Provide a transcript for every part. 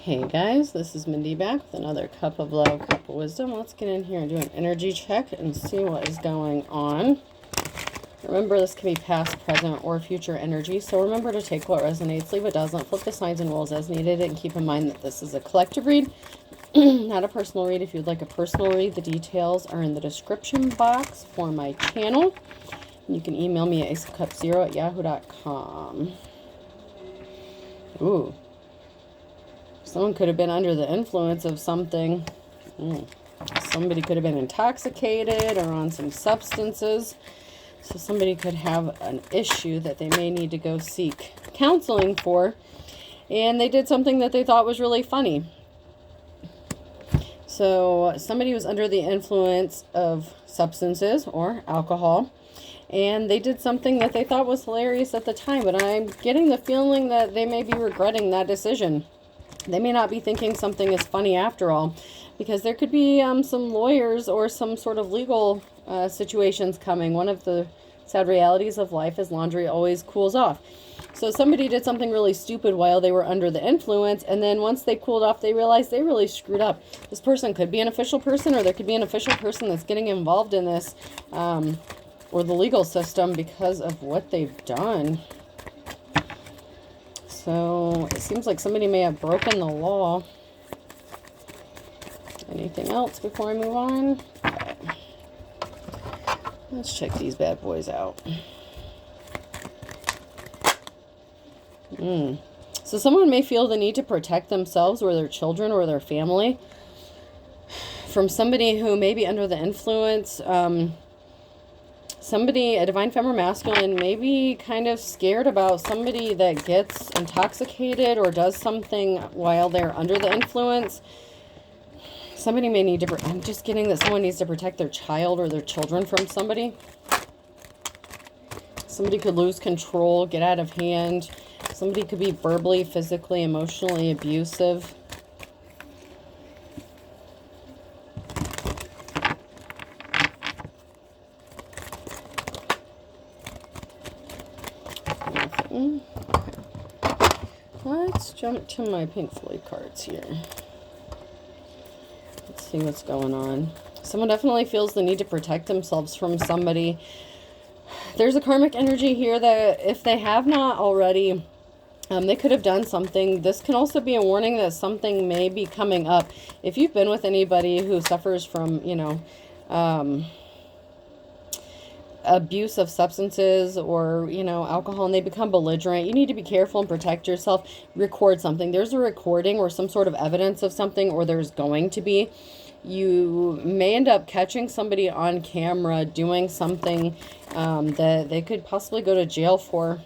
Hey guys, this is Mindy back with another cup of love, cup of wisdom. Let's get in here and do an energy check and see what is going on. Remember, this can be past, present, or future energy, so remember to take what resonates, leave what doesn't, flip the signs and rules as needed, and keep in mind that this is a collective read, not a personal read. If you'd like a personal read, the details are in the description box for my channel. You can email me at aceofcups0@yahoo.com. Ooh. Someone could have been under the influence of something. Somebody could have been intoxicated or on some substances. So somebody could have an issue that they may need to go seek counseling for. And they did something that they thought was really funny. So somebody was under the influence of substances or alcohol. And they did something that they thought was hilarious at the time. But I'm getting the feeling that they may be regretting that decision. They may not be thinking something is funny after all, because there could be some lawyers or some sort of legal situations coming. One of the sad realities of life is laundry always cools off. So somebody did something really stupid while they were under the influence, and then once they cooled off, they realized they really screwed up. This person could be an official person, or there could be an official person that's getting involved in this, or the legal system because of what they've done. So it seems like somebody may have broken the law. Anything else before I move on? Okay. Let's check these bad boys out. So someone may feel the need to protect themselves or their children or their family from somebody who may be under the influence. Somebody, a divine feminine masculine, may be kind of scared about somebody that gets intoxicated or does something while they're under the influence. Somebody may need to, I'm just getting that someone needs to protect their child or their children from somebody. Somebody could lose control, get out of hand. Somebody could be verbally, physically, emotionally abusive. Let's jump to my Pink Floyd cards here. Let's see what's going on. Someone definitely feels the need to protect themselves from somebody. There's a karmic energy here that if they have not already, they could have done something. This can also be a warning that something may be coming up. If you've been with anybody who suffers from, abuse of substances or, alcohol, and they become belligerent, you need to be careful and protect yourself. Record something. There's a recording or some sort of evidence of something, or there's going to be. You may end up catching somebody on camera doing something that they could possibly go to jail for.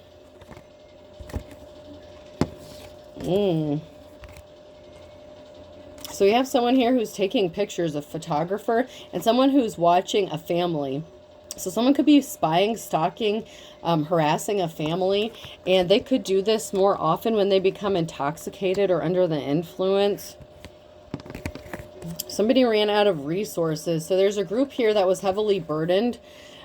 So we have someone here who's taking pictures, a photographer, and someone who's watching a family. So someone could be spying, stalking, harassing a family, and they could do this more often when they become intoxicated or under the influence. Somebody ran out of resources. So there's a group here that was heavily burdened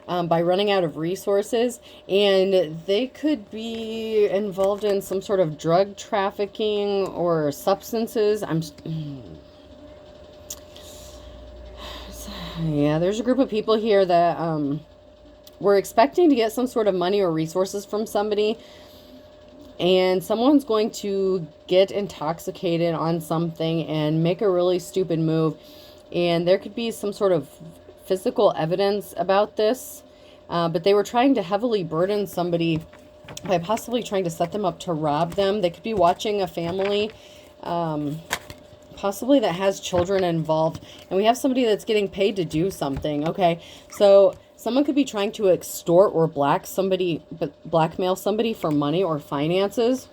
by running out of resources, and they could be involved in some sort of drug trafficking or substances. Yeah, there's a group of people here that were expecting to get some sort of money or resources from somebody, and someone's going to get intoxicated on something and make a really stupid move, and there could be some sort of physical evidence about this, but they were trying to heavily burden somebody by possibly trying to set them up to rob them. They could be watching a family possibly that has children involved, and we have somebody that's getting paid to do something. Okay, so someone could be trying to extort or blackmail somebody for money or finances.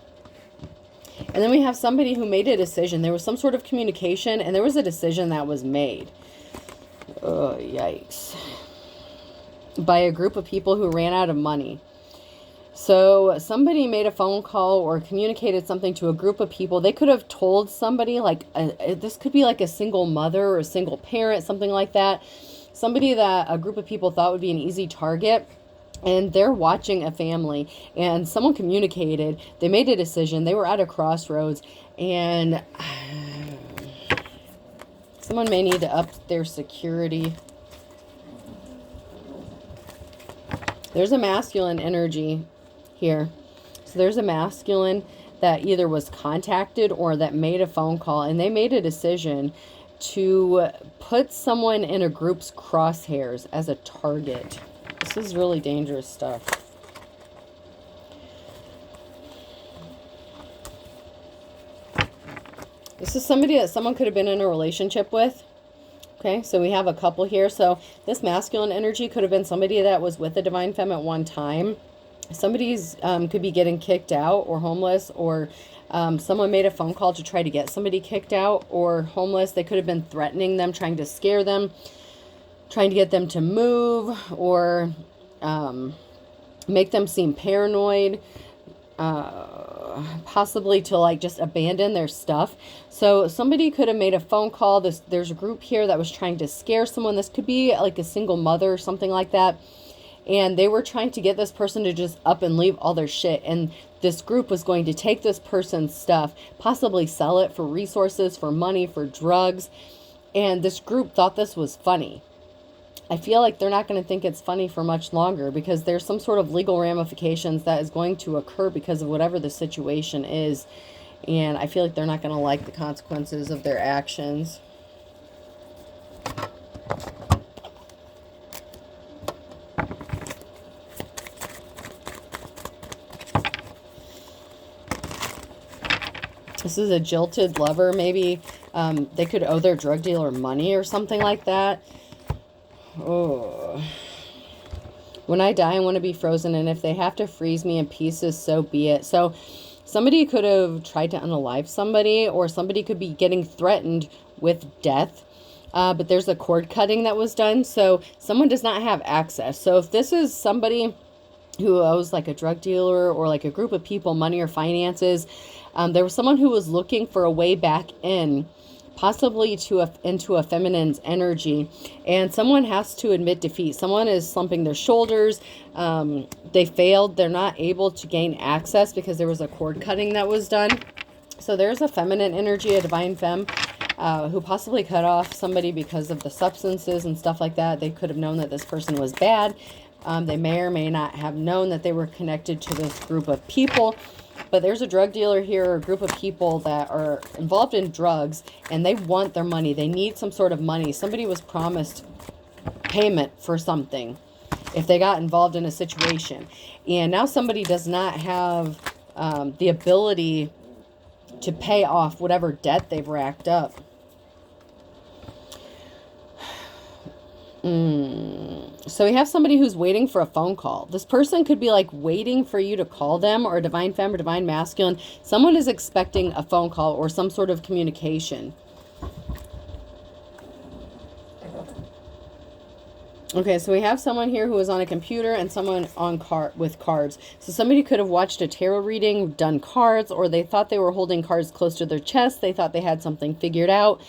And then we have somebody who made a decision. There was some sort of communication, and there was a decision that was made. Oh, yikes. By a group of people who ran out of money. So somebody made a phone call or communicated something to a group of people. They could have told somebody, this could be like a single mother or a single parent, something like that. Somebody that a group of people thought would be an easy target. and they're watching a family, and someone communicated, they made a decision, they were at a crossroads, And someone may need to up their security. There's a masculine energy here. So there's a masculine that either was contacted or that made a phone call, and they made a decision to put someone in a group's crosshairs as a target. This is really dangerous stuff. This is somebody that someone could have been in a relationship with. Okay, so we have a couple here. So this masculine energy could have been somebody that was with a divine femme at one time. Somebody's could be getting kicked out or homeless, or someone made a phone call to try to get somebody kicked out or homeless. They could have been threatening them, trying to scare them, trying to get them to move, or make them seem paranoid, possibly to like just abandon their stuff. So somebody could have made a phone call. There's a group here that was trying to scare someone. This could be like a single mother or something like that. And they were trying to get this person to just up and leave all their shit. And this group was going to take this person's stuff, possibly sell it for resources, for money, for drugs. And this group thought this was funny. I feel like they're not going to think it's funny for much longer, because there's some sort of legal ramifications that is going to occur because of whatever the situation is. And I feel like they're not going to like the consequences of their actions. This is a jilted lover. Maybe they could owe their drug dealer money or something like that. Oh. When I die, I want to be frozen, and if they have to freeze me in pieces, so be it. So somebody could have tried to unalive somebody, or somebody could be getting threatened with death. But there's a cord cutting that was done, so someone does not have access. So if this is somebody who owes like a drug dealer or like a group of people money or finances, there was someone who was looking for a way back in, possibly into a feminine's energy, and someone has to admit defeat. Someone is slumping their shoulders. They failed. They're not able to gain access because there was a cord cutting that was done. So there's a feminine energy, a divine femme, who possibly cut off somebody because of the substances and stuff like that. They could have known that this person was bad. They may or may not have known that they were connected to this group of people. But there's a drug dealer here, or a group of people that are involved in drugs, and they want their money. They need some sort of money. Somebody was promised payment for something if they got involved in a situation. And now somebody does not have the ability to pay off whatever debt they've racked up. So we have somebody who's waiting for a phone call. This person could be like waiting for you to call them, or a divine femme or divine masculine. Someone is expecting a phone call or some sort of communication. Okay, so we have someone here who is on a computer and someone on with cards. So somebody could have watched a tarot reading, done cards, or they thought they were holding cards close to their chest. They thought they had something figured out.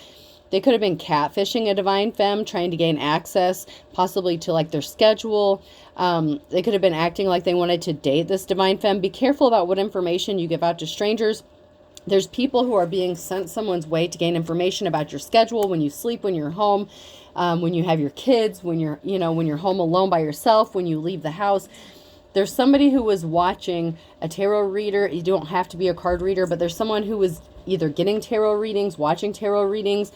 They could have been catfishing a divine femme, trying to gain access, possibly to like their schedule. They could have been acting like they wanted to date this divine femme. Be careful about what information you give out to strangers. There's people who are being sent someone's way to gain information about your schedule, when you sleep, when you're home, when you have your kids, when you're, when you're home alone by yourself, when you leave the house. There's somebody who was watching a tarot reader. You don't have to be a card reader, but there's someone who was either getting tarot readings, watching tarot readings,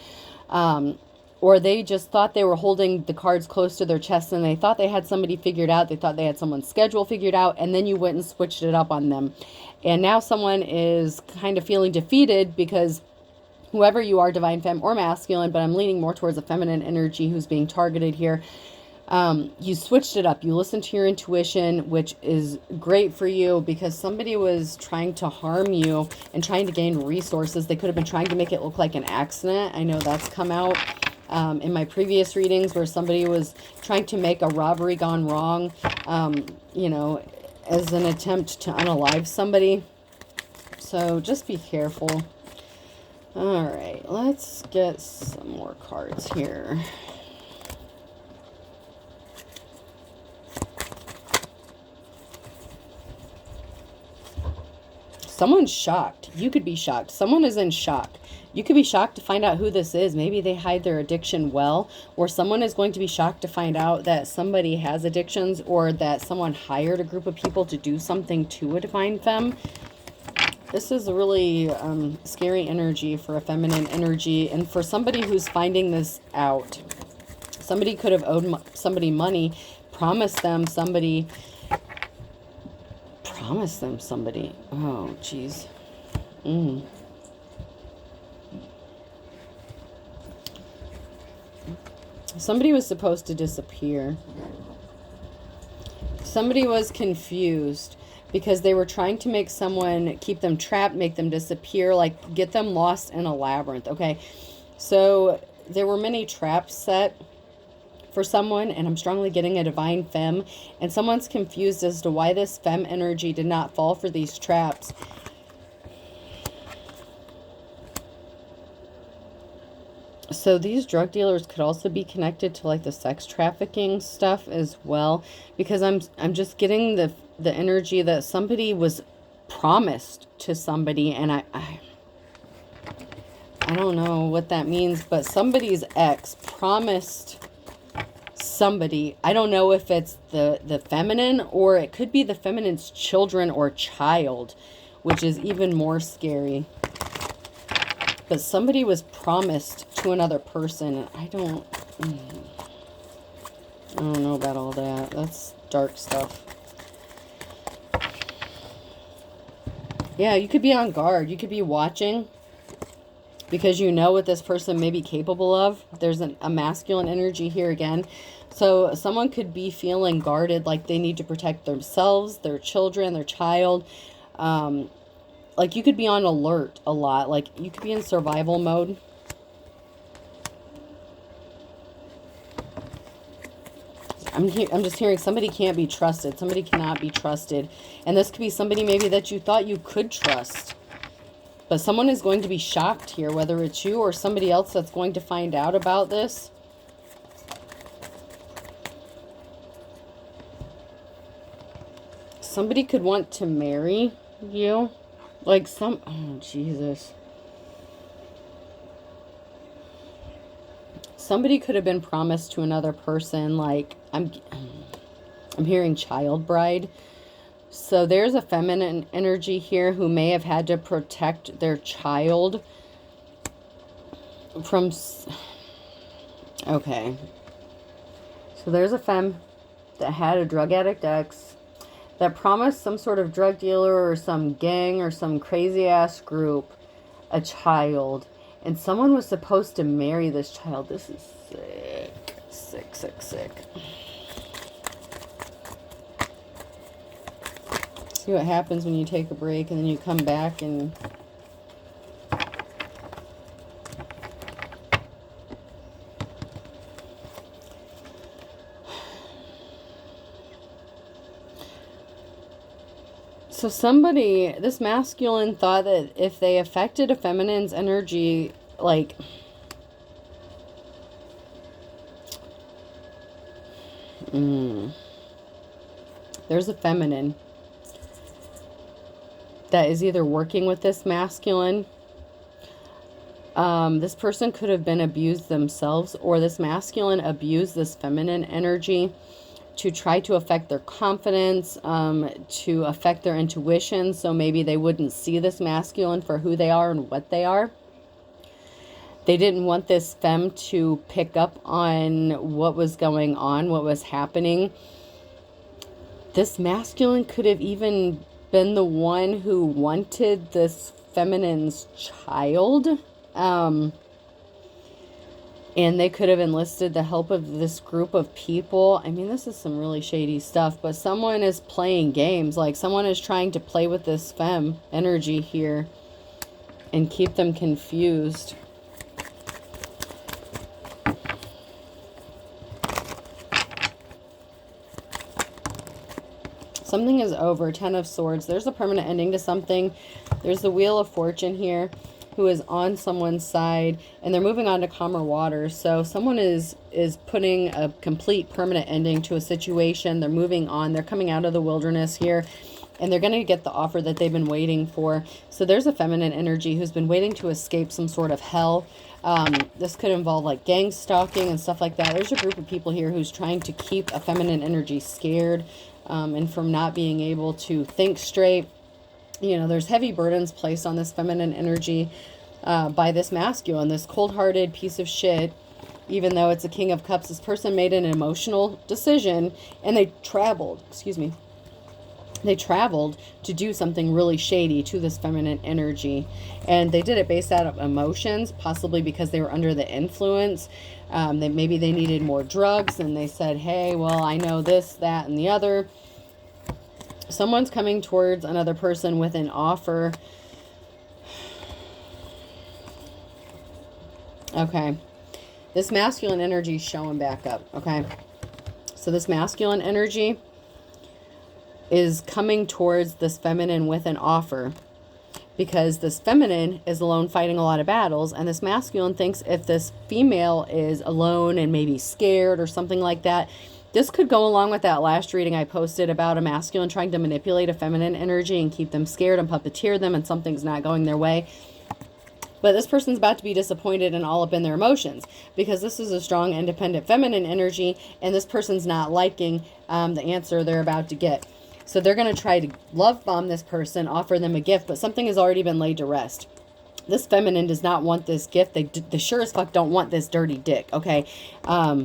or they just thought they were holding the cards close to their chest, and they thought they had somebody figured out. They thought they had someone's schedule figured out, and then you went and switched it up on them. And now someone is kind of feeling defeated because whoever you are, divine femme or masculine, but I'm leaning more towards a feminine energy who's being targeted here. You switched it up. You listened to your intuition, which is great for you, because somebody was trying to harm you and trying to gain resources. They could have been trying to make it look like an accident. I know that's come out in my previous readings, where somebody was trying to make a robbery gone wrong, as an attempt to unalive somebody. So just be careful. All right, let's get some more cards here. Someone's shocked. You could be shocked. Someone is in shock. You could be shocked to find out who this is. Maybe they hide their addiction well, or someone is going to be shocked to find out that somebody has addictions, or that someone hired a group of people to do something to a divine femme. This is a really scary energy for a feminine energy, and for somebody who's finding this out. Somebody could have owed somebody money, promised them somebody. Oh, jeez. Somebody was supposed to disappear. Somebody was confused because they were trying to make someone, keep them trapped, make them disappear, like get them lost in a labyrinth. Okay, so there were many traps set for someone, and I'm strongly getting a divine femme, and someone's confused as to why this femme energy did not fall for these traps. So these drug dealers could also be connected to like the sex trafficking stuff as well, because I'm just getting the energy that somebody was promised to somebody, and I don't know what that means, but somebody's ex promised somebody. I don't know if it's the feminine, or it could be the feminine's children or child, which is even more scary. But somebody was promised to another person, and I don't know about all that. That's dark stuff. Yeah, you could be on guard. You could be watching because you know what this person may be capable of. There's a masculine energy here again. So someone could be feeling guarded, like they need to protect themselves, their children, their child. Like you could be on alert a lot. Like you could be in survival mode. I'm just hearing somebody can't be trusted. Somebody cannot be trusted. And this could be somebody maybe that you thought you could trust. But someone is going to be shocked here, whether it's you or somebody else that's going to find out about this. Somebody could want to marry you. Like oh, Jesus. Somebody could have been promised to another person, like, I'm hearing child bride. So there's a feminine energy here who may have had to protect their child from... Okay. So there's a femme that had a drug addict ex that promised some sort of drug dealer or some gang or some crazy-ass group a child. And someone was supposed to marry this child. This is sick. Sick, sick, sick. See what happens when you take a break and then you come back and... So somebody, this masculine thought that if they affected a feminine's energy, like... There's a feminine that is either working with this masculine. This person could have been abused themselves, or this masculine abused this feminine energy to try to affect their confidence, to affect their intuition, so maybe they wouldn't see this masculine for who they are and what they are. They didn't want this femme to pick up on what was going on, what was happening. This masculine could have even been the one who wanted this feminine's child. And they could have enlisted the help of this group of people. I mean, this is some really shady stuff. But someone is playing games. Like, someone is trying to play with this femme energy here and keep them confused. Something is over. 10 of Swords. There's a permanent ending to something. There's the Wheel of Fortune here, who is on someone's side, and they're moving on to calmer waters. So someone is putting a complete permanent ending to a situation. They're moving on. They're coming out of the wilderness here. and they're going to get the offer that they've been waiting for. So there's a feminine energy who's been waiting to escape some sort of hell. This could involve like gang stalking and stuff like that. There's a group of people here who's trying to keep a feminine energy scared, and from not being able to think straight. You know, there's heavy burdens placed on this feminine energy by this masculine, this cold-hearted piece of shit. Even though it's a King of Cups, this person made an emotional decision, and they traveled, they traveled to do something really shady to this feminine energy. And they did it based out of emotions, possibly because they were under the influence. Maybe they needed more drugs, and they said, hey, well, I know this, that, and the other. Someone's coming towards another person with an offer. Okay. This masculine energy is showing back up, okay? So this masculine energy is coming towards this feminine with an offer, because this feminine is alone fighting a lot of battles, and this masculine thinks if this female is alone and maybe scared or something like that, this could go along with that last reading I posted about a masculine trying to manipulate a feminine energy and keep them scared and puppeteer them, and something's not going their way. But this person's about to be disappointed and all up in their emotions, because this is a strong, independent, feminine energy, and this person's not liking the answer they're about to get. So they're going to try to love bomb this person, offer them a gift, but something has already been laid to rest. This feminine does not want this gift. They sure as fuck don't want this dirty dick, okay?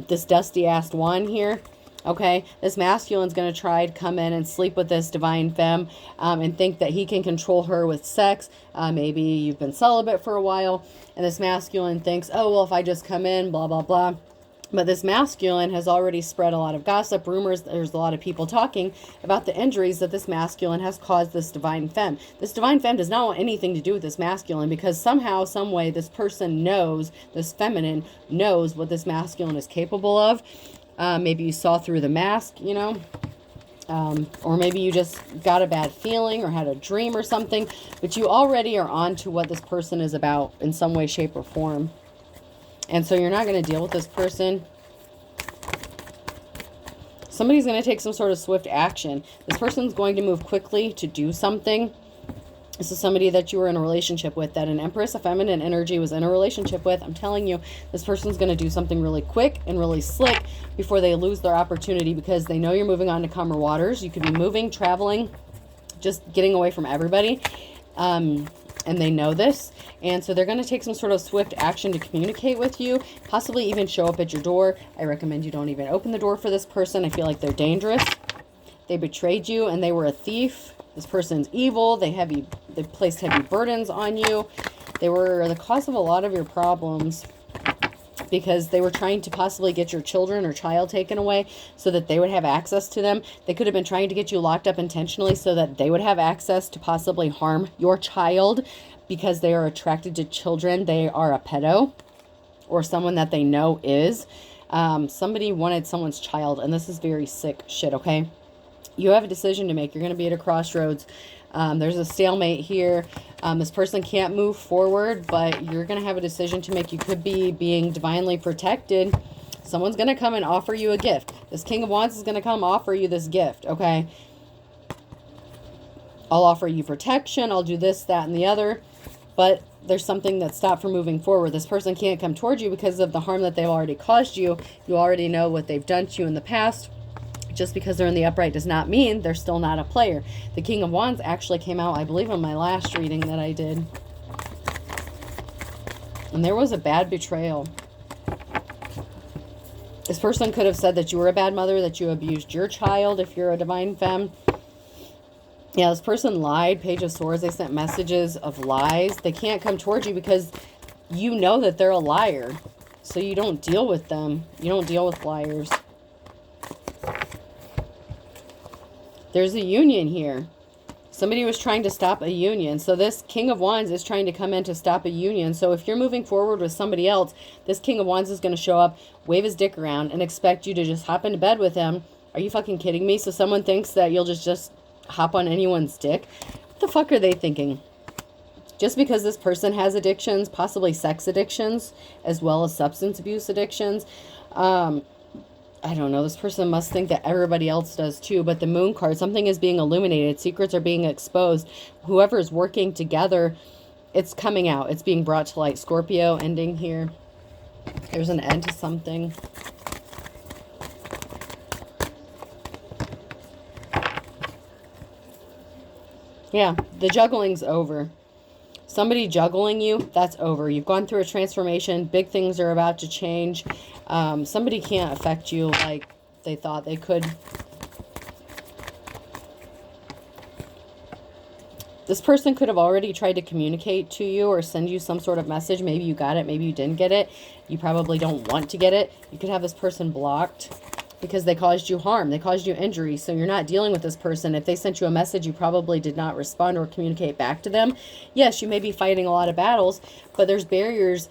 This dusty-assed one here. Okay, this masculine's going to try to come in and sleep with this divine femme and think that he can control her with sex. Maybe you've been celibate for a while, and this masculine thinks, oh, well, if I just come in, blah, blah, blah. But this masculine has already spread a lot of gossip, rumors. There's a lot of people talking about the injuries that this masculine has caused this divine femme. This divine femme does not want anything to do with this masculine, because somehow, some way, this person knows, this feminine knows what this masculine is capable of. Maybe you saw through the mask, you know, or maybe you just got a bad feeling or had a dream or something, but you already are on to what this person is about in some way, shape, or form. And so you're not going to deal with this person. Somebody's going to take some sort of swift action. This person's going to move quickly to do something. This is somebody that you were in a relationship with, that an Empress, a feminine energy, was in a relationship with. I'm telling you, this person's going to do something really quick and really slick before they lose their opportunity, because they know you're moving on to calmer waters. You could be moving, traveling, just getting away from everybody. And they know this. And so they're going to take some sort of swift action to communicate with you, possibly even show up at your door. I recommend you don't even open the door for this person. I feel like they're dangerous. They betrayed you, and they were a thief. This person's evil. They placed heavy burdens on you. They were the cause of a lot of your problems, because they were trying to possibly get your children or child taken away so that they would have access to them. They could have been trying to get you locked up intentionally so that they would have access to possibly harm your child, because they are attracted to children. They are a pedo, or someone that they know is. Somebody wanted someone's child, and this is very sick shit, okay? You have a decision to make. You're going to be at a crossroads. There's a stalemate here. This person can't move forward, but you're going to have a decision to make. You could be being divinely protected. Someone's going to come and offer you a gift. This King of Wands is going to come offer you this gift, okay? I'll offer you protection. I'll do this, that, and the other. But there's something that stopped from moving forward. This person can't come towards you because of the harm that they've already caused you. You already know what they've done to you in the past. Just because they're in the upright does not mean they're still not a player. The King of Wands actually came out, I believe, in my last reading that I did. And there was a bad betrayal. This person could have said that you were a bad mother, that you abused your child if you're a divine femme. Yeah, this person lied. Page of Swords. They sent messages of lies. They can't come towards you because you know that they're a liar. So you don't deal with them. You don't deal with liars. There's a union here. Somebody was trying to stop a union. So this King of Wands is trying to come in to stop a union. So if you're moving forward with somebody else, this King of Wands is going to show up, wave his dick around, and expect you to just hop into bed with him. Are you fucking kidding me? So someone thinks that you'll just hop on anyone's dick? What the fuck are they thinking? Just because this person has addictions, possibly sex addictions, as well as substance abuse addictions, I don't know, this person must think that everybody else does too, but the moon card, something is being illuminated, secrets are being exposed. Whoever is working together, it's coming out, it's being brought to light. Scorpio ending here. There's an end to something. Yeah, the juggling's over. Somebody juggling you, that's over. You've gone through a transformation. Big things are about to change. Somebody can't affect you like they thought they could. This person could have already tried to communicate to you or send you some sort of message. Maybe you got it. Maybe you didn't get it. You probably don't want to get it. You could have this person blocked because they caused you harm. They caused you injury. So you're not dealing with this person. If they sent you a message, you probably did not respond or communicate back to them. Yes, you may be fighting a lot of battles, but there's barriers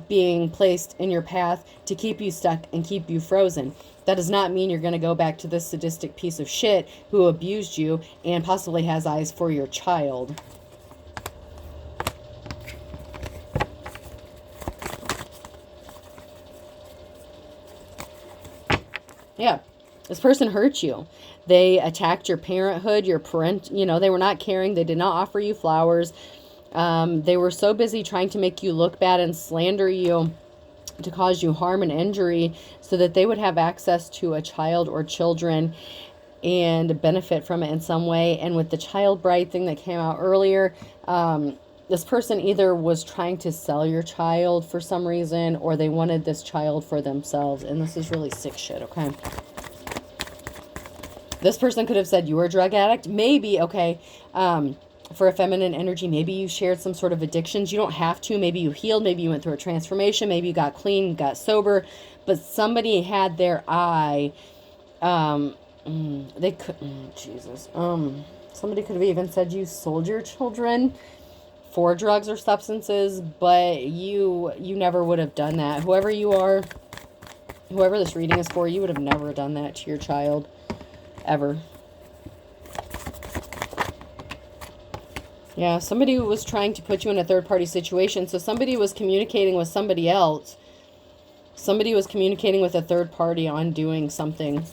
being placed in your path to keep you stuck and keep you frozen. That does not mean you're going to go back to this sadistic piece of shit who abused you and possibly has eyes for your child. Yeah, this person hurt you. They attacked your parenthood, your parent, you know, they were not caring. They did not offer you flowers. They were so busy trying to make you look bad and slander you to cause you harm and injury so that they would have access to a child or children and benefit from it in some way. And with the child bride thing that came out earlier, this person either was trying to sell your child for some reason or they wanted this child for themselves. And this is really sick shit, okay? This person could have said you were a drug addict. Maybe, okay, for a feminine energy, maybe you shared some sort of addictions. You don't have to. Maybe you healed. Maybe you went through a transformation. Maybe you got clean, got sober. But somebody had their eye. They could, Jesus. Somebody could have even said you sold your children for drugs or substances, but you never would have done that. Whoever you are, whoever this reading is for, you would have never done that to your child, ever. Yeah, somebody was trying to put you in a third-party situation. So somebody was communicating with somebody else. Somebody was communicating with a third party on doing something.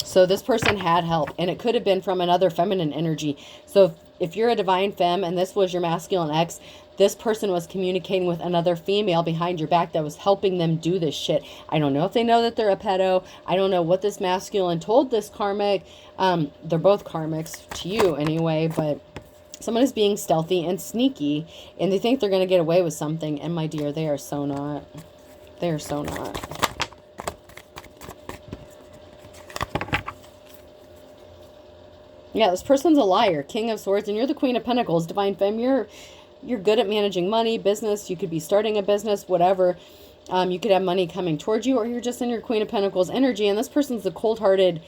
So this person had help, and it could have been from another feminine energy. So if you're a divine femme and this was your masculine ex, this person was communicating with another female behind your back that was helping them do this shit. I don't know if they know that they're a pedo. I don't know what this masculine told this karmic. They're both karmics to you anyway, but someone is being stealthy and sneaky, and they think they're going to get away with something. And my dear, they are so not. They are so not. Yeah, this person's a liar. King of Swords, and you're the Queen of Pentacles. Divine femme, you're good at managing money, business. You could be starting a business, whatever. You could have money coming towards you, or you're just in your Queen of Pentacles energy. And this person's the cold-hearted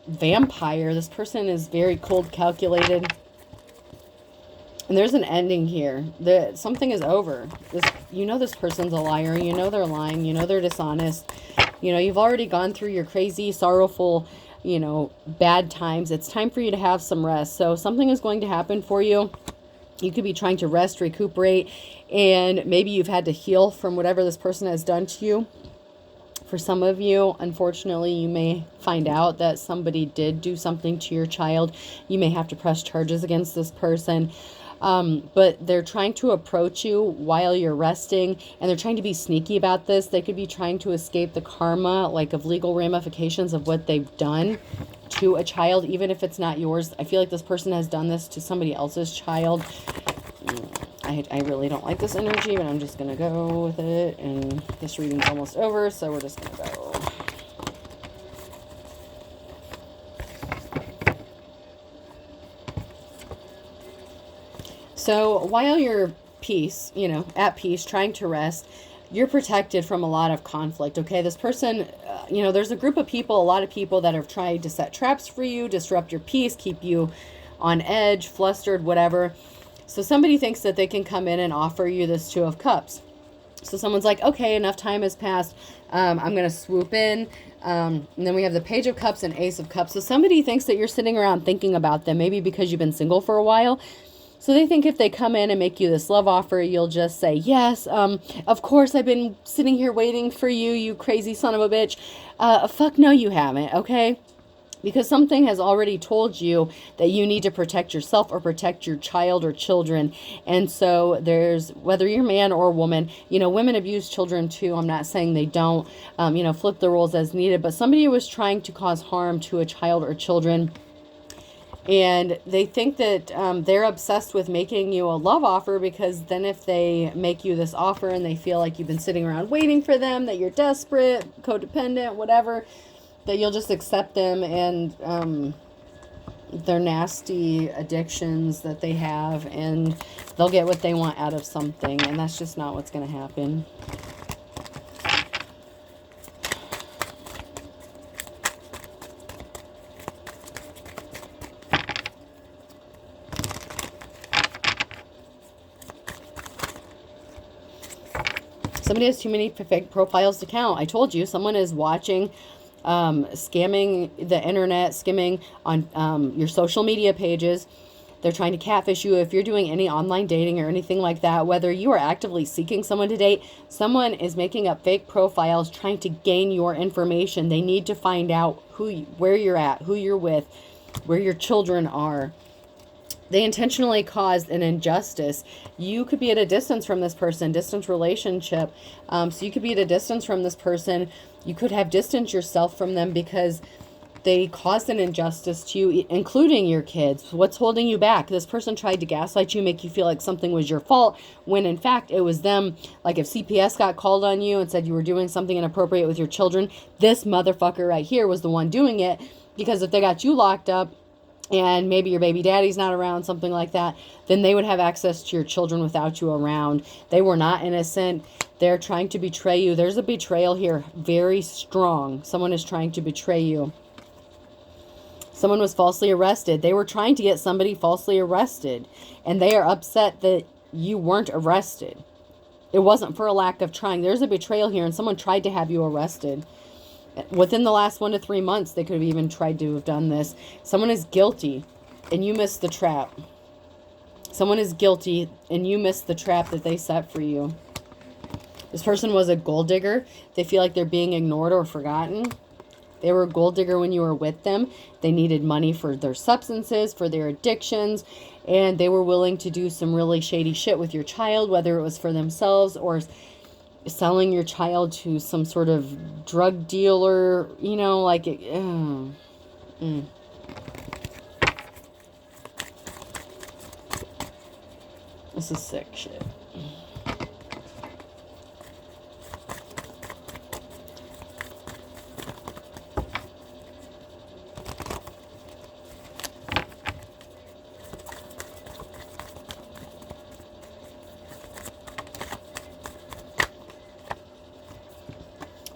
vampire. This person is very cold, calculated. And there's an ending here. Something is over. You know this person's a liar. You know they're lying. You know they're dishonest. You know, you've already gone through your crazy, sorrowful, you know, bad times. It's time for you to have some rest. So something is going to happen for you. You could be trying to rest, recuperate, and maybe you've had to heal from whatever this person has done to you. For some of you, unfortunately, you may find out that somebody did do something to your child. You may have to press charges against this person. But they're trying to approach you while you're resting, and they're trying to be sneaky about this. They could be trying to escape the karma, like of legal ramifications of what they've done to a child, even if it's not yours. I feel like this person has done this to somebody else's child. I really don't like this energy, but I'm just going to go with it. And this reading's almost over, so we're just going to go. So while you're at peace, trying to rest, you're protected from a lot of conflict, okay? This person, there's a group of people, a lot of people that have tried to set traps for you, disrupt your peace, keep you on edge, flustered, whatever. So somebody thinks that they can come in and offer you this Two of Cups. So someone's like, okay, enough time has passed. I'm going to swoop in. And then we have the Page of Cups and Ace of Cups. So somebody thinks that you're sitting around thinking about them, maybe because you've been single for a while. So they think if they come in and make you this love offer, you'll just say, yes, of course I've been sitting here waiting for you, you crazy son of a bitch. Fuck no, you haven't, okay? Because something has already told you that you need to protect yourself or protect your child or children. And so there's, whether you're man or woman, you know, women abuse children too. I'm not saying they don't, you know, flip the roles as needed. But somebody was trying to cause harm to a child or children. And they think that they're obsessed with making you a love offer, because then if they make you this offer and they feel like you've been sitting around waiting for them, that you're desperate, codependent, whatever, that you'll just accept them and their nasty addictions that they have, and they'll get what they want out of something. And that's just not what's going to happen. Somebody has too many fake profiles to count. I told you, someone is watching, scamming the internet, skimming on your social media pages. They're trying to catfish you. If you're doing any online dating or anything like that, whether you are actively seeking someone to date, someone is making up fake profiles trying to gain your information. They need to find out where you're at, who you're with, where your children are. They intentionally caused an injustice. You could be at a distance from this person, distance relationship. So you could be at a distance from this person. You could have distanced yourself from them because they caused an injustice to you, including your kids. What's holding you back? This person tried to gaslight you, make you feel like something was your fault, when in fact it was them. Like if CPS got called on you and said you were doing something inappropriate with your children, this motherfucker right here was the one doing it. Because if they got you locked up, and maybe your baby daddy's not around, something like that, then they would have access to your children without you around. They were not innocent. They're trying to betray you. There's a betrayal here, very strong. Someone is trying to betray you. Someone was falsely arrested. They were trying to get somebody falsely arrested, and they are upset that you weren't arrested. It wasn't for a lack of trying. There's a betrayal here, and someone tried to have you arrested. Within the last 1 to 3 months, they could have even tried to have done this. Someone is guilty, and you missed the trap. Someone is guilty, and you missed the trap that they set for you. This person was a gold digger. They feel like they're being ignored or forgotten. They were a gold digger when you were with them. They needed money for their substances, for their addictions, and they were willing to do some really shady shit with your child, whether it was for themselves or selling your child to some sort of drug dealer, you know, like This is sick shit.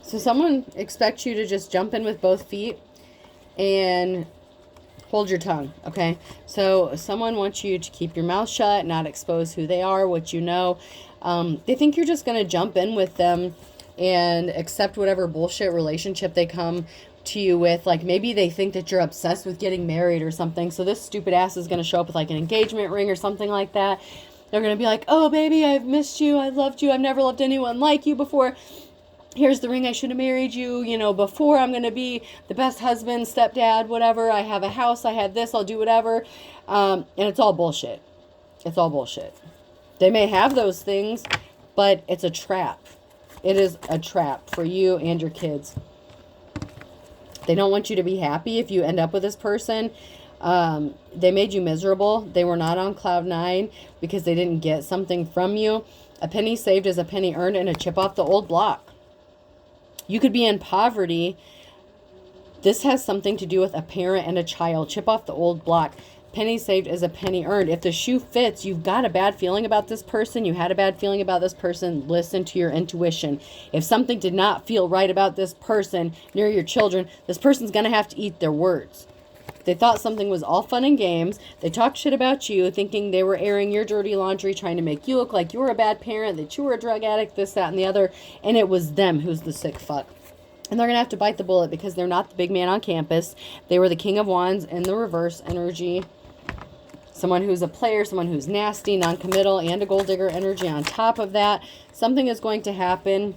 So someone expects you to just jump in with both feet and hold your tongue, okay? So someone wants you to keep your mouth shut, not expose who they are, what you know. They think you're just going to jump in with them and accept whatever bullshit relationship they come to you with. Like maybe they think that you're obsessed with getting married or something. So this stupid ass is going to show up with like an engagement ring or something like that. They're going to be like, oh, baby, I've missed you. I've loved you. I've never loved anyone like you before. Here's the ring. I should have married you, you know, before. I'm going to be the best husband, stepdad, whatever. I have a house. I have this. I'll do whatever. And it's all bullshit. It's all bullshit. They may have those things, but it's a trap. It is a trap for you and your kids. They don't want you to be happy if you end up with this person. They made you miserable. They were not on cloud nine because they didn't get something from you. A penny saved is a penny earned, and a chip off the old block. You could be in poverty. This has something to do with a parent and a child. Chip off the old block. Penny saved is a penny earned. If the shoe fits, you've got a bad feeling about this person. You had a bad feeling about this person. Listen to your intuition. If something did not feel right about this person near your children, this person's going to have to eat their words. They thought something was all fun and games. They talked shit about you, thinking they were airing your dirty laundry, trying to make you look like you were a bad parent, that you were a drug addict, this, that, and the other. And it was them who's the sick fuck. And they're going to have to bite the bullet because they're not the big man on campus. They were the King of Wands in the reverse energy. someone who's a player, someone who's nasty, non-committal, and a gold digger energy on top of that. Something is going to happen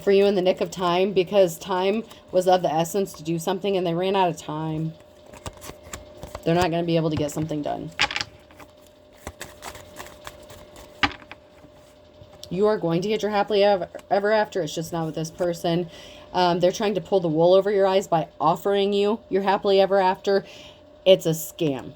for you in the nick of time, because time was of the essence to do something, and they ran out of time. They're not going to be able to get something done. You are going to get your happily ever after. It's just not with this person. They're trying to pull the wool over your eyes by offering you your happily ever after. It's a scam.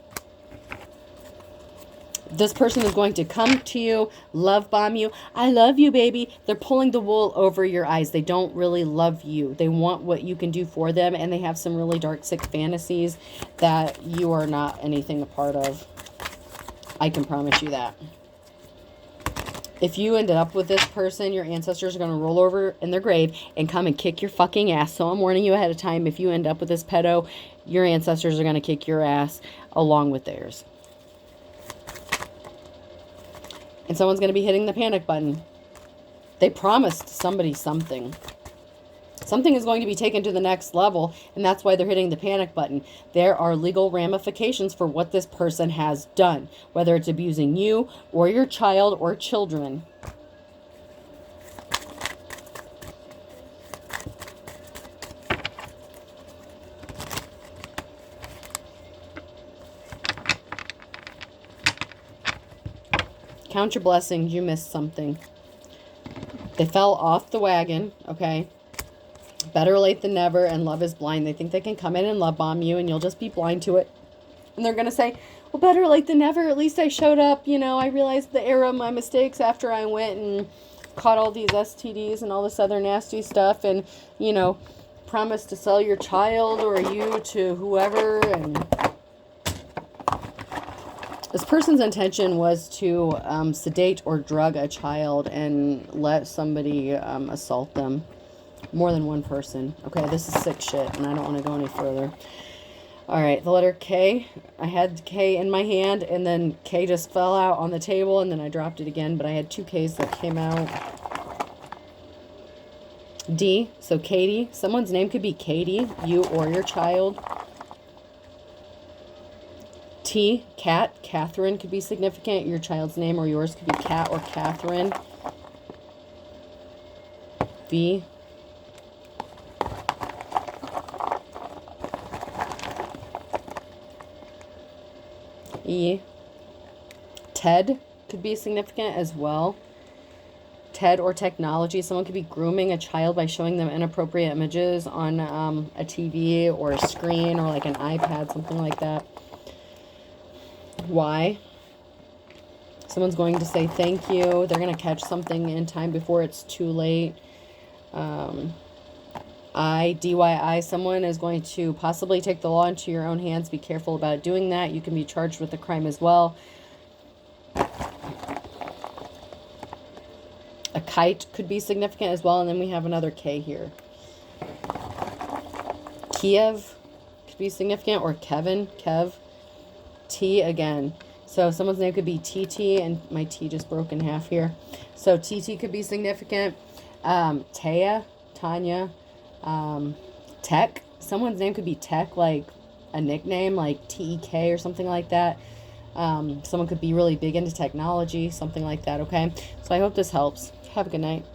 This person is going to come to you, love bomb you. I love you, baby. They're pulling the wool over your eyes. They don't really love you. They want what you can do for them, and they have some really dark, sick fantasies that you are not anything a part of. I can promise you that. If you ended up with this person, your ancestors are going to roll over in their grave and come and kick your fucking ass. So I'm warning you ahead of time. If you end up with this pedo, your ancestors are going to kick your ass along with theirs. And someone's going to be hitting the panic button. They promised somebody something. Something is going to be taken to the next level, and that's why they're hitting the panic button. There are legal ramifications for what this person has done, whether it's abusing you or your child or children. Count your blessings. You missed something. They fell off the wagon, okay? Better late than never, and love is blind. They think they can come in and love bomb you, and you'll just be blind to it. And they're going to say, well, better late than never. At least I showed up. You know, I realized the error of my mistakes after I went and caught all these STDs and all this other nasty stuff, and, you know, promised to sell your child or you to whoever. And this person's intention was to sedate or drug a child and let somebody assault them. More than one person. Okay, this is sick shit, and I don't want to go any further. All right, the letter K. I had K in my hand, and then K just fell out on the table, and then I dropped it again, but I had two Ks that came out. D, so Katie. Someone's name could be Katie, you or your child. T, Cat. Catherine could be significant. Your child's name or yours could be Cat or Catherine. V, E, Ted could be significant as well. Ted or technology. Someone could be grooming a child by showing them inappropriate images on a TV or a screen or like an iPad, something like that. Y, someone's going to say thank you. They're going to catch something in time before it's too late. I, DYI, someone is going to possibly take the law into your own hands. Be careful about doing that. You can be charged with a crime as well. A kite could be significant as well. And then we have another K here. Kiev could be significant, or Kevin, Kev. T again. So someone's name could be TT, and my T just broke in half here. So TT could be significant. Taya, Tanya. Tech. Someone's name could be Tech, like a nickname, like TEK or something like that. Someone could be really big into technology, something like that, okay? So I hope this helps. Have a good night.